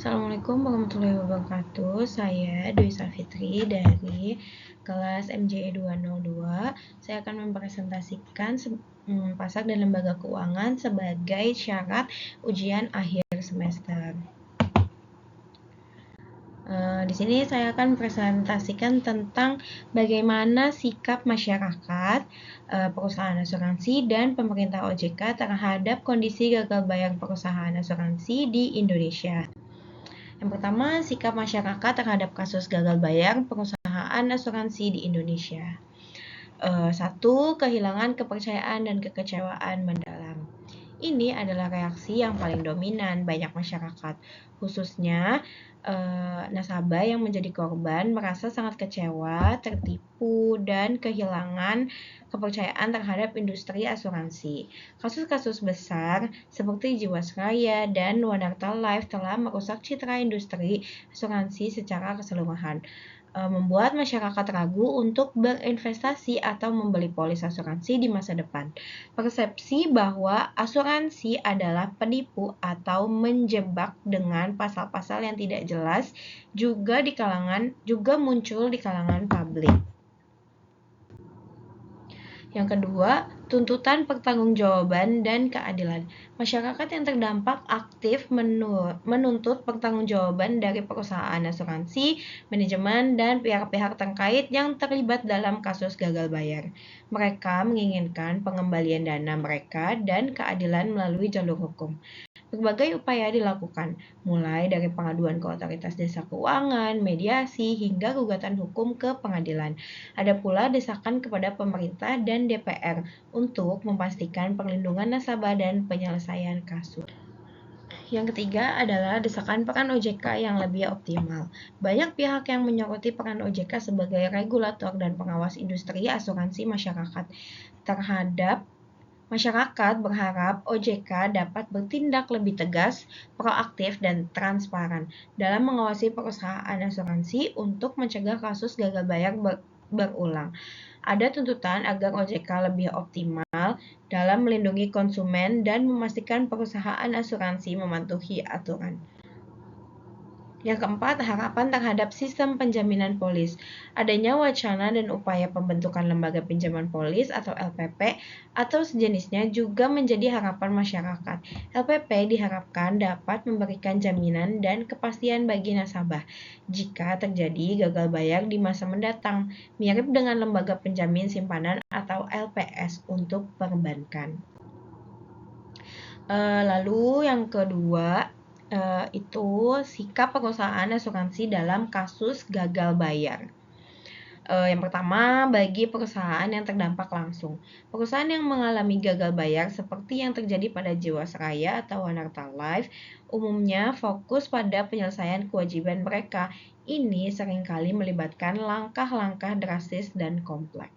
Assalamualaikum warahmatullahi wabarakatuh. Saya Dwi Safitri dari kelas MJE 202. Saya akan mempresentasikan pasar dan lembaga keuangan sebagai syarat ujian akhir semester. Di sini saya akan presentasikan tentang bagaimana sikap masyarakat, perusahaan asuransi, dan pemerintah OJK terhadap kondisi gagal bayar perusahaan asuransi di Indonesia. Yang pertama, sikap masyarakat terhadap kasus gagal bayar perusahaan asuransi di Indonesia. 1. Kehilangan kepercayaan dan kekecewaan mendalam. Ini adalah reaksi yang paling dominan banyak masyarakat, khususnya nasabah yang menjadi korban merasa sangat kecewa, tertipu, dan kehilangan kepercayaan terhadap industri asuransi. Kasus-kasus besar seperti Jiwasraya dan Wanarta Life telah merusak citra industri asuransi secara keseluruhan, membuat masyarakat ragu untuk berinvestasi atau membeli polis asuransi di masa depan. Persepsi bahwa asuransi adalah penipu atau menjebak dengan pasal-pasal yang tidak jelas juga muncul di kalangan publik. Yang kedua, tuntutan pertanggungjawaban dan keadilan. Masyarakat yang terdampak aktif menuntut pertanggungjawaban dari perusahaan asuransi, manajemen, dan pihak-pihak terkait yang terlibat dalam kasus gagal bayar. Mereka menginginkan pengembalian dana mereka dan keadilan melalui jalur hukum. Berbagai upaya dilakukan, mulai dari pengaduan ke otoritas jasa keuangan, mediasi, hingga gugatan hukum ke pengadilan. Ada pula desakan kepada pemerintah dan DPR untuk memastikan perlindungan nasabah dan penyelesaian kasus. Yang ketiga adalah desakan peran OJK yang lebih optimal. Banyak pihak yang menyoroti peran OJK sebagai regulator dan pengawas industri asuransi masyarakat. Masyarakat berharap OJK dapat bertindak lebih tegas, proaktif, dan transparan dalam mengawasi perusahaan asuransi untuk mencegah kasus gagal bayar berulang. Ada tuntutan agar OJK lebih optimal dalam melindungi konsumen dan memastikan perusahaan asuransi mematuhi aturan. Yang keempat, harapan terhadap sistem penjaminan polis. Adanya wacana dan upaya pembentukan lembaga pinjaman polis atau LPP atau sejenisnya juga menjadi harapan masyarakat. LPP diharapkan dapat memberikan jaminan dan kepastian bagi nasabah jika terjadi gagal bayar di masa mendatang, mirip dengan lembaga penjamin simpanan atau LPS untuk perbankan. Lalu yang kedua, itu sikap perusahaan asuransi dalam kasus gagal bayar. Yang pertama, bagi perusahaan yang terdampak langsung. Perusahaan yang mengalami gagal bayar seperti yang terjadi pada Jiwasraya atau Wanarta Life umumnya fokus pada penyelesaian kewajiban mereka. Ini seringkali melibatkan langkah-langkah drastis dan kompleks.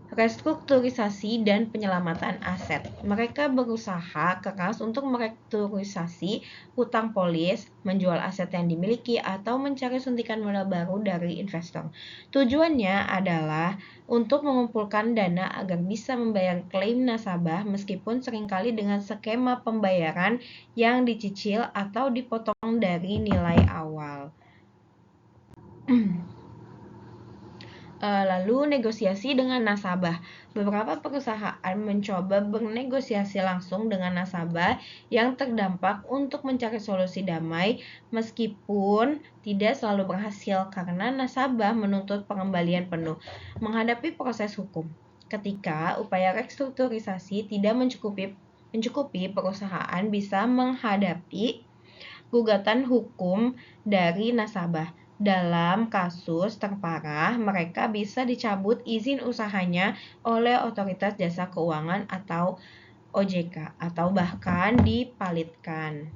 Restrukturisasi dan penyelamatan aset. Mereka berusaha keras untuk merestrukturisasi hutang polis, menjual aset yang dimiliki, atau mencari suntikan modal baru dari investor. Tujuannya adalah untuk mengumpulkan dana agar bisa membayar klaim nasabah meskipun seringkali dengan skema pembayaran yang dicicil atau dipotong dari nilai awal. Lalu negosiasi dengan nasabah. Beberapa perusahaan mencoba bernegosiasi langsung dengan nasabah yang terdampak untuk mencari solusi damai, meskipun tidak selalu berhasil karena nasabah menuntut pengembalian penuh menghadapi proses hukum. Ketika upaya restrukturisasi tidak mencukupi, perusahaan bisa menghadapi gugatan hukum dari nasabah. Dalam kasus terparah, mereka bisa dicabut izin usahanya oleh otoritas jasa keuangan atau OJK, atau bahkan dipalitkan.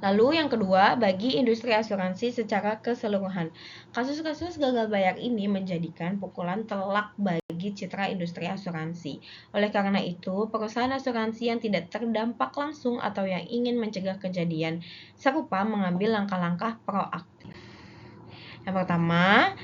Lalu yang kedua, bagi industri asuransi secara keseluruhan. Kasus-kasus gagal bayar ini menjadikan pukulan telak bagi citra industri asuransi. Oleh karena itu, perusahaan asuransi yang tidak terdampak langsung atau yang ingin mencegah kejadian serupa mengambil langkah-langkah proaktif. Yang pertama,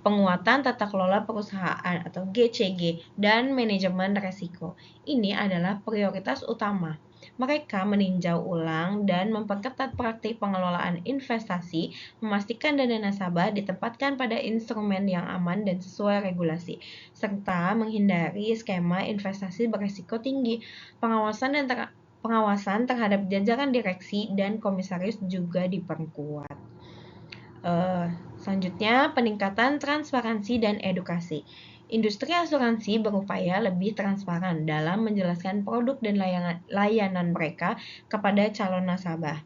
penguatan tata kelola perusahaan atau GCG dan manajemen resiko. Ini adalah prioritas utama. Mereka meninjau ulang dan memperketat praktik pengelolaan investasi, memastikan dana nasabah ditempatkan pada instrumen yang aman dan sesuai regulasi, serta menghindari skema investasi berisiko tinggi. Pengawasan terhadap jajaran direksi dan komisaris juga diperkuat. Selanjutnya, peningkatan transparansi dan edukasi. Industri asuransi berupaya lebih transparan dalam menjelaskan produk dan layanan mereka kepada calon nasabah.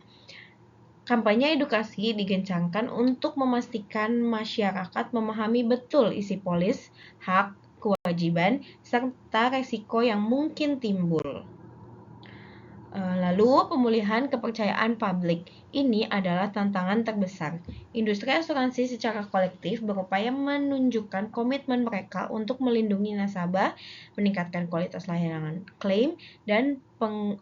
Kampanye edukasi digencarkan untuk memastikan masyarakat memahami betul isi polis, hak, kewajiban, serta resiko yang mungkin timbul. Lalu, pemulihan kepercayaan publik. Ini adalah tantangan terbesar. Industri asuransi secara kolektif berupaya menunjukkan komitmen mereka untuk melindungi nasabah, meningkatkan kualitas layanan klaim, dan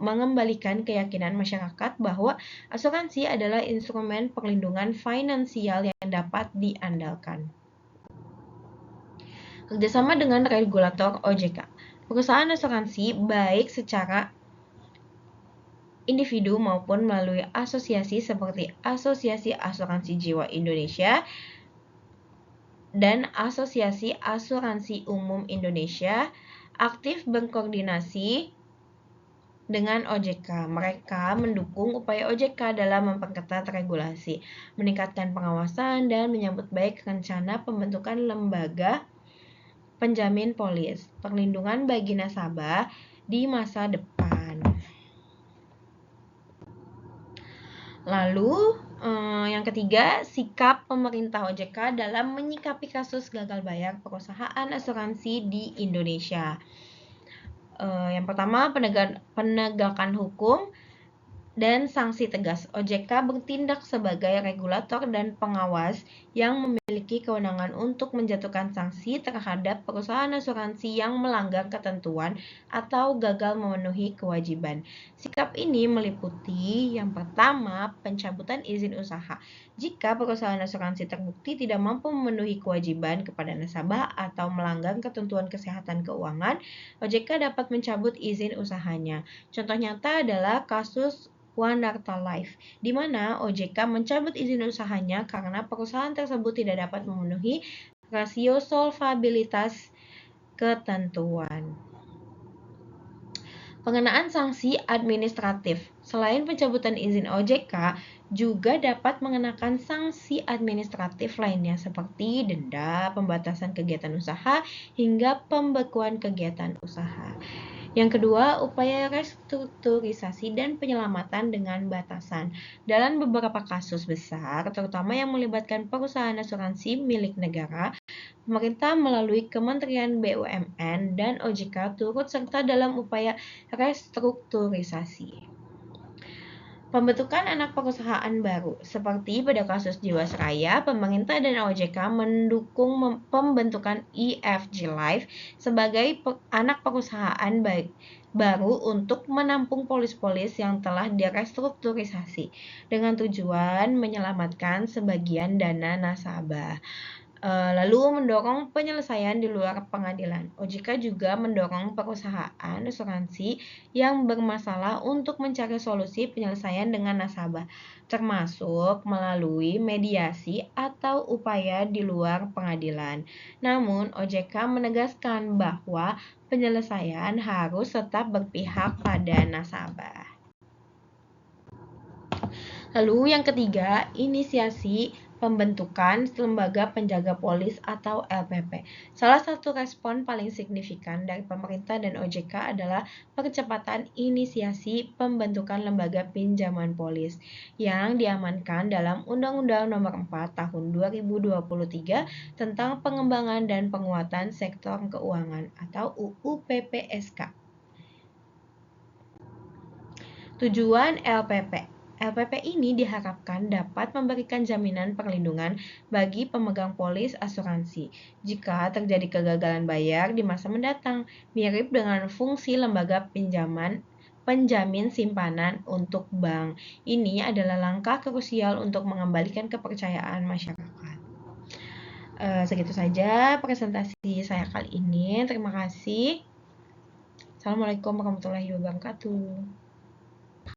mengembalikan keyakinan masyarakat bahwa asuransi adalah instrumen perlindungan finansial yang dapat diandalkan. Kerjasama dengan regulator OJK. Perusahaan asuransi baik secara individu maupun melalui asosiasi seperti Asosiasi Asuransi Jiwa Indonesia dan Asosiasi Asuransi Umum Indonesia aktif berkoordinasi dengan OJK. Mereka mendukung upaya OJK dalam memperketat regulasi, meningkatkan pengawasan, dan menyambut baik rencana pembentukan lembaga penjamin polis, perlindungan bagi nasabah di masa depan. Lalu, yang ketiga, sikap pemerintah OJK dalam menyikapi kasus gagal bayar perusahaan asuransi di Indonesia. Yang pertama, penegakan hukum dan sanksi tegas. OJK bertindak sebagai regulator dan pengawas yang memiliki kewenangan untuk menjatuhkan sanksi terhadap perusahaan asuransi yang melanggar ketentuan atau gagal memenuhi kewajiban. Sikap ini meliputi yang pertama, pencabutan izin usaha. Jika perusahaan asuransi terbukti tidak mampu memenuhi kewajiban kepada nasabah atau melanggar ketentuan kesehatan keuangan, OJK dapat mencabut izin usahanya. Contoh nyata adalah kasus Wanarta Life, di mana OJK mencabut izin usahanya karena perusahaan tersebut tidak dapat memenuhi rasio solvabilitas ketentuan. Pengenaan sanksi administratif. Selain pencabutan izin OJK, juga dapat mengenakan sanksi administratif lainnya seperti denda, pembatasan kegiatan usaha, hingga pembekuan kegiatan usaha. Yang kedua, upaya restrukturisasi dan penyelamatan dengan batasan. Dalam beberapa kasus besar, terutama yang melibatkan perusahaan asuransi milik negara, pemerintah melalui Kementerian BUMN dan OJK turut serta dalam upaya restrukturisasi. Pembentukan anak perusahaan baru. Seperti pada kasus Jiwasraya, pemerintah dan OJK mendukung pembentukan EFG Life sebagai anak perusahaan baru untuk menampung polis-polis yang telah direstrukturisasi dengan tujuan menyelamatkan sebagian dana nasabah. Lalu mendorong penyelesaian di luar pengadilan. OJK juga mendorong perusahaan asuransi yang bermasalah untuk mencari solusi penyelesaian dengan nasabah, termasuk melalui mediasi atau upaya di luar pengadilan. Namun, OJK menegaskan bahwa penyelesaian harus tetap berpihak pada nasabah. Lalu yang ketiga, inisiasi pembentukan lembaga penjaga polis atau LPP. Salah satu respon paling signifikan dari pemerintah dan OJK adalah percepatan inisiasi pembentukan lembaga pinjaman polis yang diamankan dalam Undang-Undang Nomor 4 Tahun 2023 tentang pengembangan dan penguatan sektor keuangan atau UU PPSK. Tujuan LPP. LPP ini diharapkan dapat memberikan jaminan perlindungan bagi pemegang polis asuransi jika terjadi kegagalan bayar di masa mendatang, mirip dengan fungsi lembaga penjamin simpanan untuk bank. Ini adalah langkah krusial untuk mengembalikan kepercayaan masyarakat. Segitu saja presentasi saya kali ini. Terima kasih. Assalamualaikum warahmatullahi wabarakatuh.